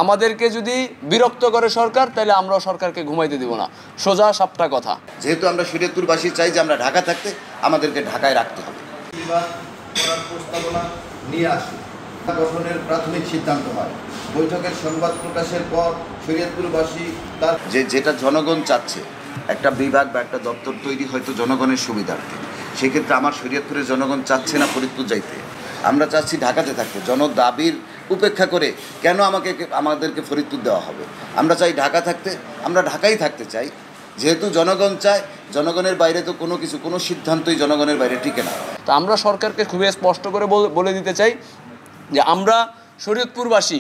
আমাদেরকে যদি বিরক্ত করে সরকার, তাহলে আমরাও সরকারকে ঘুমাইতে দিব না। সোজা সাপটা কথা। যেহেতু আমরা শরীয়তপুরবাসী চাই যে আমরা ঢাকা থাকতে আমাদেরকে ঢাকায় রাখতে হবে। বিভাগ করার প্রস্তাবনা নিয়ে আসে, গঠনের প্রাথমিক সিদ্ধান্ত হয়। বৈঠকের সংবাদ প্রকাশের পর শরীয়তপুরবাসী তার যেটা জনগণ চাচ্ছে, একটা বিভাগ বা একটা দপ্তর তৈরি হয়তো জনগণের সুবিধার্থে, সেক্ষেত্রে আমার শরীয়তপুরের জনগণ চাচ্ছে না ফরিদপুর যাইতে, আমরা চাচ্ছি ঢাকাতে থাকতে। জনদাবির উপেক্ষা করে কেন আমাদেরকে ফরিদপুর দেওয়া হবে? আমরা চাই ঢাকা থাকতে, আমরা ঢাকাই থাকতে চাই। যেহেতু জনগণ চায়, জনগণের বাইরে তো কোনো সিদ্ধান্তই জনগণের বাইরে টিকে না। তো আমরা সরকারকে খুবই স্পষ্ট করে বলে দিতে চাই যে আমরা শরীয়তপুরবাসী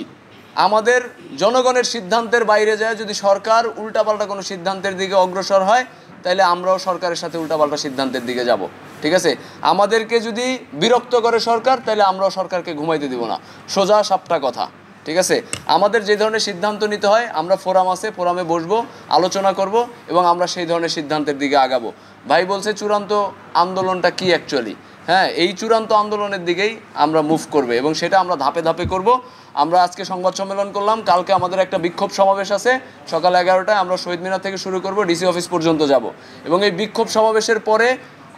আমাদের জনগণের সিদ্ধান্তের বাইরে যায় যদি সরকার উল্টাপাল্টা কোনো সিদ্ধান্তের দিকে অগ্রসর হয়, তাহলে আমরাও সরকারের সাথে উল্টাপাল্টা সিদ্ধান্তের দিকে যাব। ঠিক আছে? আমাদেরকে যদি বিরক্ত করে সরকার, তাহলে আমরাও সরকারকে ঘুমাইতে দিব না। সোজা সাপটা কথা। ঠিক আছে? আমাদের যে ধরনের সিদ্ধান্ত নিতে হয়, আমরা ফোরাম আছে, ফোরামে বসবো, আলোচনা করব এবং আমরা সেই ধরনের সিদ্ধান্তের দিকে আগাবো। ভাই বলছে চূড়ান্ত আন্দোলনটা কি অ্যাকচুয়ালি? হ্যাঁ, এই চূড়ান্ত আন্দোলনের দিকেই আমরা মুভ করবে এবং সেটা আমরা ধাপে ধাপে করব। আমরা আজকে সংবাদ সম্মেলন করলাম, কালকে আমাদের একটা বিক্ষোভ সমাবেশ আছে সকাল 11টায়। আমরা শহীদ মিনার থেকে শুরু করব, ডিসি অফিস পর্যন্ত যাব এবং এই বিক্ষোভ সমাবেশের পরে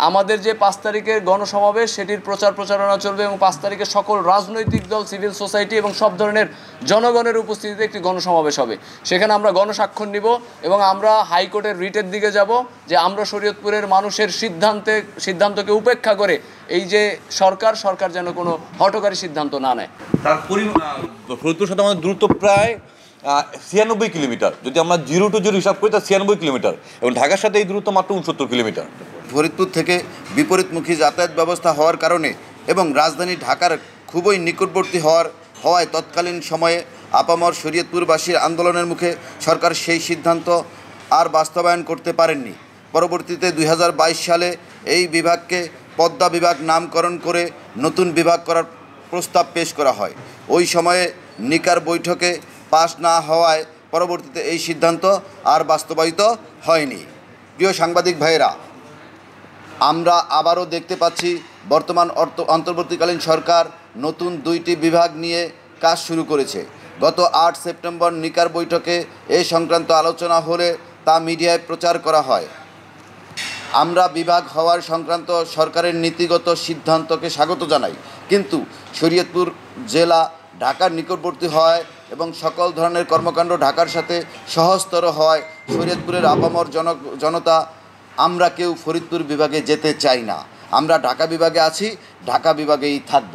আমাদের যে 5 তারিখের গণসমাবেশ, সেটির প্রচারণা চলবে এবং 5 তারিখে সকল রাজনৈতিক দল, সিভিল সোসাইটি এবং সব ধরনের জনগণের উপস্থিতিতে একটি গণসমাবেশ হবে। সেখানে আমরা গণস্বাক্ষর নিব এবং আমরা হাইকোর্টের রিটের দিকে যাব যে আমরা শরীয়তপুরের মানুষের সিদ্ধান্তকে উপেক্ষা করে এই যে সরকার যেন কোনো হঠকারী সিদ্ধান্ত না নেয়। তার ফরিদপুর সাথে আমাদের দূরত্ব প্রায় 96 কিলোমিটার। যদি আমরা 0 to 0 হিসাব করি তা 96 কিলোমিটার এবং ঢাকার সাথে এই দূরত্ব মাত্র 69 কিলোমিটার। ফরিদপুর থেকে বিপরীতমুখী যাতায়াত ব্যবস্থা হওয়ার কারণে এবং রাজধানী ঢাকার খুবই নিকটবর্তী হওয়ায় তৎকালীন সময়ে আপামর শরীয়তপুরবাসীর আন্দোলনের মুখে সরকার সেই সিদ্ধান্ত আর বাস্তবায়ন করতে পারেননি। পরবর্তীতে 2022 সালে এই বিভাগকে পদ্মা বিভাগ নামকরণ করে নতুন বিভাগ করার প্রস্তাব পেশ করা হয়। ওই সময়ে নিকার বৈঠকে পাশ না হওয়ায় পরবর্তীতে এই সিদ্ধান্ত আর বাস্তবায়িত হয়নি। প্রিয় সাংবাদিক ভাইয়েরা, আমরা আবারও দেখতে পাচ্ছি বর্তমান অন্তর্বর্তীকালীন সরকার নতুন 2টি বিভাগ নিয়ে কাজ শুরু করেছে। গত 8 সেপ্টেম্বর নিকার বৈঠকে এই সংক্রান্ত আলোচনা হলে তা মিডিয়ায় প্রচার করা হয়। আমরা বিভাগ হওয়ার সংক্রান্ত সরকারের নীতিগত সিদ্ধান্তকে স্বাগত জানাই, কিন্তু শরীয়তপুর জেলা ঢাকার নিকটবর্তী হয় এবং সকল ধরনের কর্মকাণ্ড ঢাকার সাথে সহজতর হয় শরীয়তপুরের আপামর জনতা আমরা কেউ ফরিদপুর বিভাগে যেতে চাই না। আমরা ঢাকা বিভাগে আছি, ঢাকা বিভাগেই থাকব।